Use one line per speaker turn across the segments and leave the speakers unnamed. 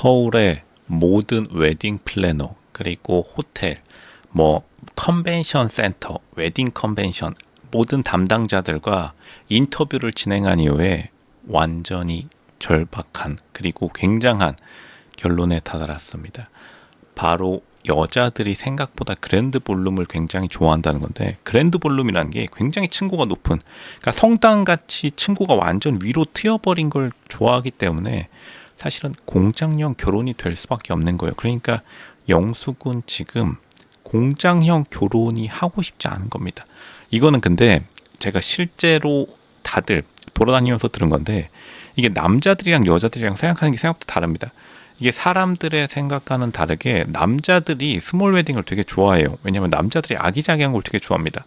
서울의 모든 웨딩 플래너 그리고 호텔 컨벤션 센터, 웨딩 컨벤션 모든 담당자들과 인터뷰를 진행한 이후에 완전히 절박한 그리고 굉장한 결론에 다다랐습니다. 바로 여자들이 생각보다 그랜드 볼룸을 굉장히 좋아한다는 건데, 그랜드 볼룸이라는 게 굉장히 층고가 높은, 그러니까 성당같이 층고가 완전 위로 튀어버린 걸 좋아하기 때문에 사실은 공장형 결혼이 될 수밖에 없는 거예요. 그러니까 영숙은 지금 공장형 결혼이 하고 싶지 않은 겁니다. 이거는 근데 제가 실제로 다들 돌아다니면서 들은 건데, 이게 남자들이랑 여자들이랑 생각하는 게 생각보다 다릅니다. 이게 사람들의 생각과는 다르게 남자들이 스몰 웨딩을 되게 좋아해요. 왜냐하면 남자들이 아기자기한 걸 되게 좋아합니다.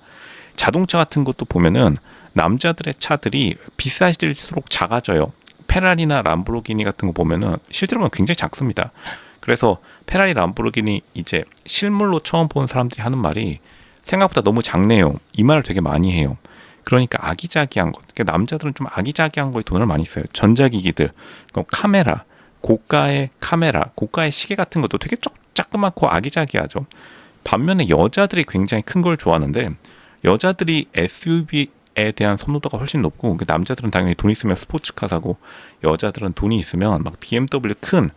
자동차 같은 것도 보면은 남자들의 차들이 비싸질수록 작아져요. 페라리나 람보르기니 같은 거 보면은 실제로 보면 굉장히 작습니다. 그래서 페라리 람보르기니 이제 실물로 처음 보는 사람들이 하는 말이 생각보다 너무 작네요. 이 말을 되게 많이 해요. 그러니까 아기자기한 것. 그러니까 남자들은 좀 아기자기한 거에 돈을 많이 써요. 전자기기들, 카메라, 고가의 카메라, 고가의 시계 같은 것도 되게 조그맣고 아기자기하죠. 반면에 여자들이 굉장히 큰 걸 좋아하는데, 여자들이 SUV에 대한 선호도가 훨씬 높고, 남자들은 당연히 돈 있으면 스포츠카 사고, 여자들은 돈이 있으면 막 BMW 큰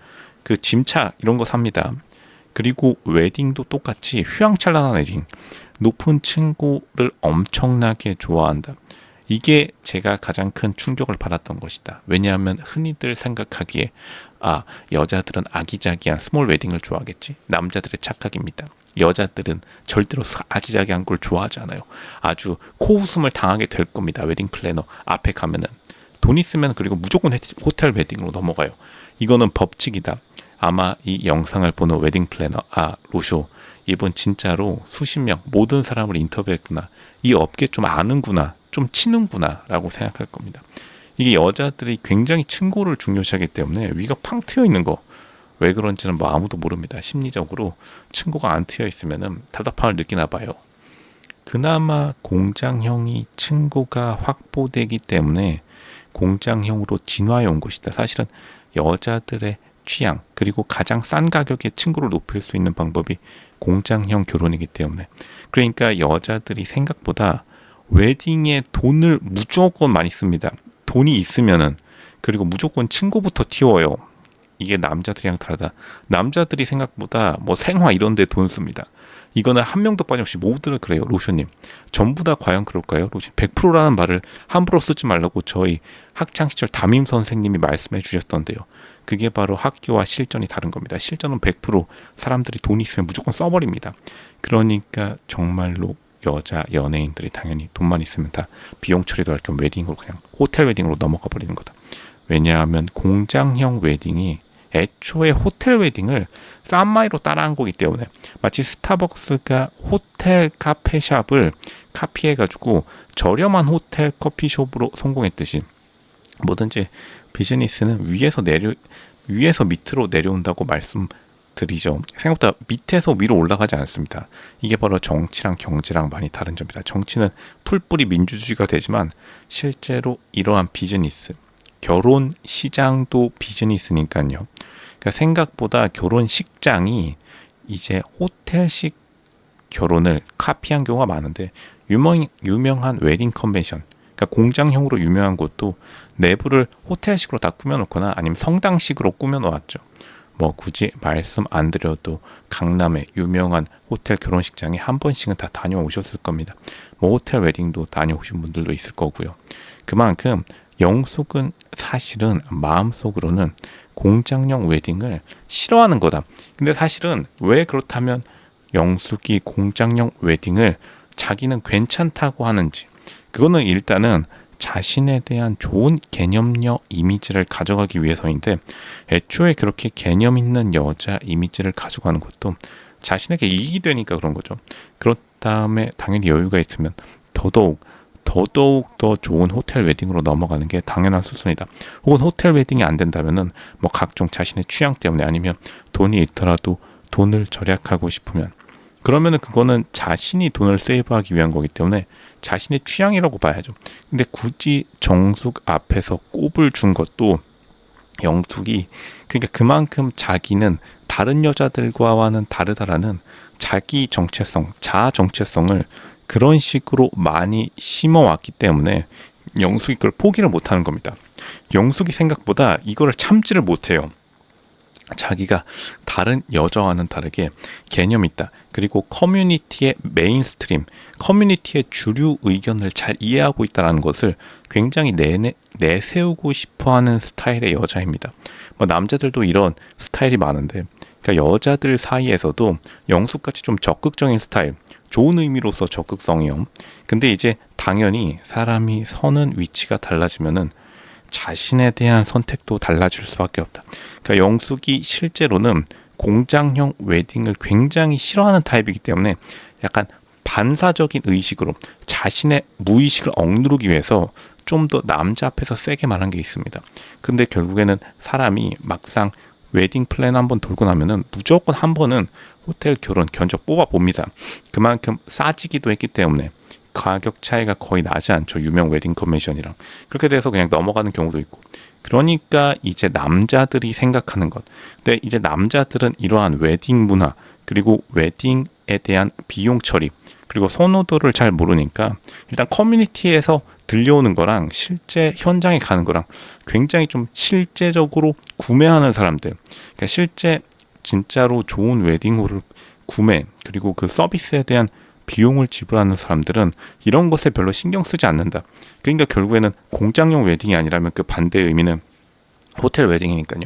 그 짐차 이런 거 삽니다. 그리고 웨딩도 똑같이 휘황찬란한 웨딩, 높은 층고를 엄청나게 좋아한다. 이게 제가 가장 큰 충격을 받았던 것이다. 왜냐하면 흔히들 생각하기에 여자들은 아기자기한 스몰 웨딩을 좋아하겠지. 남자들의 착각입니다. 여자들은 절대로 아기자기한 걸 좋아하지 않아요. 아주 코웃음을 당하게 될 겁니다. 웨딩 플래너 앞에 가면은 돈 있으면 그리고 무조건 호텔 웨딩으로 넘어가요. 이거는 법칙이다. 아마 이 영상을 보는 웨딩 플래너 로쇼, 이분 진짜로 수십 명 모든 사람을 인터뷰했구나, 이 업계 좀 아는구나, 좀 치는구나 라고 생각할 겁니다. 이게 여자들이 굉장히 층고를 중요시하기 때문에 위가 팡 트여 있는 거, 왜 그런지는 아무도 모릅니다. 심리적으로 층고가 안 트여 있으면은 답답함을 느끼나 봐요. 그나마 공장형이 층고가 확보되기 때문에 공장형으로 진화해 온 것이다. 사실은 여자들의 취향 그리고 가장 싼 가격에 층고를 높일 수 있는 방법이 공장형 결혼이기 때문에, 그러니까 여자들이 생각보다 웨딩에 돈을 무조건 많이 씁니다. 돈이 있으면은, 그리고 무조건 층고부터 튀어요. 이게 남자들이랑 다르다. 남자들이 생각보다 생화 이런 데 돈 씁니다. 이거는 한 명도 빠짐없이 모두를 그래요. 로쇼님, 전부 다 과연 그럴까요? 로쇼 100%라는 말을 함부로 쓰지 말라고 저희 학창시절 담임 선생님이 말씀해 주셨던데요. 그게 바로 학교와 실전이 다른 겁니다. 실전은 100% 사람들이 돈 있으면 무조건 써버립니다. 그러니까 정말로 여자 연예인들이 당연히 돈만 있으면 다 비용 처리도 할 겸 웨딩으로 그냥 호텔 웨딩으로 넘어가 버리는 거다. 왜냐하면 공장형 웨딩이 애초에 호텔 웨딩을 싼마이로 따라한 거기 때문에, 마치 스타벅스가 호텔 카페샵을 카피해가지고 저렴한 호텔 커피숍으로 성공했듯이, 뭐든지 비즈니스는 위에서 밑으로 내려온다고 말씀드리죠. 생각보다 밑에서 위로 올라가지 않습니다. 이게 바로 정치랑 경제랑 많이 다른 점입니다. 정치는 풀뿌리 민주주의가 되지만 실제로 이러한 비즈니스, 결혼 시장도 비즈니스니까요. 그러니까 생각보다 결혼식장이 이제 호텔식 결혼을 카피한 경우가 많은데, 유명한 웨딩 컨벤션, 그러니까 공장형으로 유명한 곳도 내부를 호텔식으로 다 꾸며놓거나 아니면 성당식으로 꾸며놓았죠. 굳이 말씀 안 드려도 강남의 유명한 호텔 결혼식장에 한 번씩은 다 다녀오셨을 겁니다. 호텔 웨딩도 다녀오신 분들도 있을 거고요. 그만큼 영숙은 사실은 마음속으로는 공장형 웨딩을 싫어하는 거다. 근데 사실은 왜 그렇다면 영숙이 공장형 웨딩을 자기는 괜찮다고 하는지, 그거는 일단은 자신에 대한 좋은 개념녀 이미지를 가져가기 위해서인데, 애초에 그렇게 개념 있는 여자 이미지를 가져가는 것도 자신에게 이익이 되니까 그런 거죠. 그렇 다음에 당연히 여유가 있으면 더더욱 더 좋은 호텔 웨딩으로 넘어가는 게 당연한 수순이다. 혹은 호텔 웨딩이 안 된다면은 각종 자신의 취향 때문에, 아니면 돈이 있더라도 돈을 절약하고 싶으면, 그러면은 그거는 자신이 돈을 세이브하기 위한 거기 때문에 자신의 취향이라고 봐야죠. 근데 굳이 정숙 앞에서 꼽을 준 것도 영숙이 그러니까 그만큼 자기는 다른 여자들과는 다르다라는 자기 정체성, 자아 정체성을 그런 식으로 많이 심어왔기 때문에 영숙이 그걸 포기를 못하는 겁니다. 영숙이 생각보다 이거를 참지를 못해요. 자기가 다른 여자와는 다르게 개념이 있다. 그리고 커뮤니티의 메인스트림, 커뮤니티의 주류 의견을 잘 이해하고 있다는 것을 굉장히 내세우고 싶어하는 스타일의 여자입니다. 뭐 남자들도 이런 스타일이 많은데, 그러니까 여자들 사이에서도 영숙같이 좀 적극적인 스타일, 좋은 의미로서 적극성이요. 근데 이제 당연히 사람이 서는 위치가 달라지면은 자신에 대한 선택도 달라질 수밖에 없다. 그러니까 영숙이 실제로는 공장형 웨딩을 굉장히 싫어하는 타입이기 때문에 약간 반사적인 의식으로 자신의 무의식을 억누르기 위해서 좀 더 남자 앞에서 세게 말한 게 있습니다. 근데 결국에는 사람이 막상 웨딩 플랜 한번 돌고 나면은 무조건 한 번은 호텔 결혼 견적 뽑아 봅니다. 그만큼 싸지기도 했기 때문에 가격 차이가 거의 나지 않죠. 유명 웨딩 컨벤션이랑. 그렇게 돼서 그냥 넘어가는 경우도 있고. 그러니까 이제 남자들이 생각하는 것. 근데 이제 남자들은 이러한 웨딩 문화, 그리고 웨딩에 대한 비용 처리, 그리고 선호도를 잘 모르니까 일단 커뮤니티에서 들려오는 거랑 실제 현장에 가는 거랑 굉장히 좀 실제적으로 구매하는 사람들, 그러니까 실제 진짜로 좋은 웨딩홀을 구매, 그리고 그 서비스에 대한 비용을 지불하는 사람들은 이런 것에 별로 신경 쓰지 않는다. 그러니까 결국에는 공장용 웨딩이 아니라면 그 반대의 의미는 호텔 웨딩이니까요.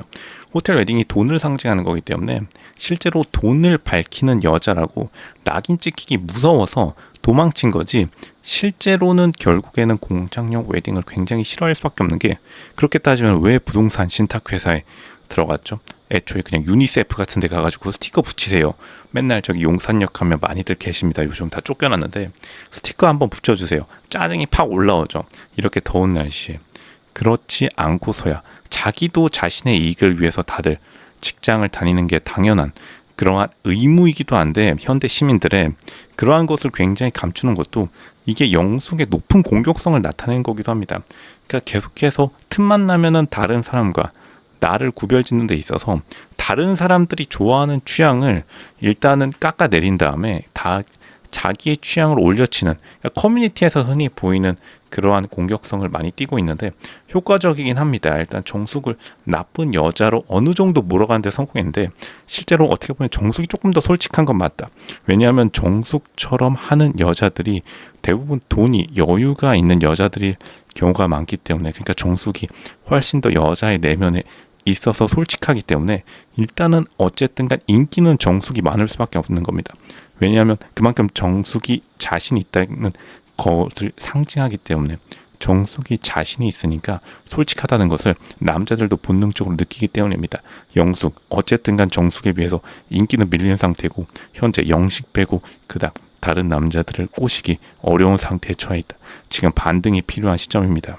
호텔 웨딩이 돈을 상징하는 거기 때문에 실제로 돈을 밝히는 여자라고 낙인 찍히기 무서워서 도망친 거지, 실제로는 결국에는 공장용 웨딩을 굉장히 싫어할 수밖에 없는 게, 그렇게 따지면 왜 부동산 신탁회사에 들어갔죠? 애초에 그냥 유니세프 같은 데 가가지고 스티커 붙이세요. 맨날 저기 용산역 하면 많이들 계십니다. 요즘 다 쫓겨났는데 스티커 한번 붙여주세요. 짜증이 팍 올라오죠. 이렇게 더운 날씨에. 그렇지 않고서야 자기도 자신의 이익을 위해서 다들 직장을 다니는 게 당연한 그러한 의무이기도 한데, 현대 시민들의 그러한 것을 굉장히 감추는 것도 이게 영숙의 높은 공격성을 나타낸 거기도 합니다. 그러니까 계속해서 틈만 나면은 다른 사람과 나를 구별짓는 데 있어서 다른 사람들이 좋아하는 취향을 일단은 깎아내린 다음에 다 자기의 취향을 올려치는, 그러니까 커뮤니티에서 흔히 보이는 그러한 공격성을 많이 띠고 있는데 효과적이긴 합니다. 일단 정숙을 나쁜 여자로 어느 정도 몰아가는 데 성공했는데, 실제로 어떻게 보면 정숙이 조금 더 솔직한 건 맞다. 왜냐하면 정숙처럼 하는 여자들이 대부분 돈이 여유가 있는 여자들이 경우가 많기 때문에, 그러니까 정숙이 훨씬 더 여자의 내면에 있어서 솔직하기 때문에 일단은 어쨌든 간 인기는 정숙이 많을 수밖에 없는 겁니다. 왜냐하면 그만큼 정숙이 자신이 있다는 것을 상징하기 때문에, 정숙이 자신이 있으니까 솔직하다는 것을 남자들도 본능적으로 느끼기 때문입니다. 영숙, 어쨌든 간 정숙에 비해서 인기는 밀린 상태고 현재 영식 빼고 그닥 다른 남자들을 꼬시기 어려운 상태에 처해 있다. 지금 반등이 필요한 시점입니다.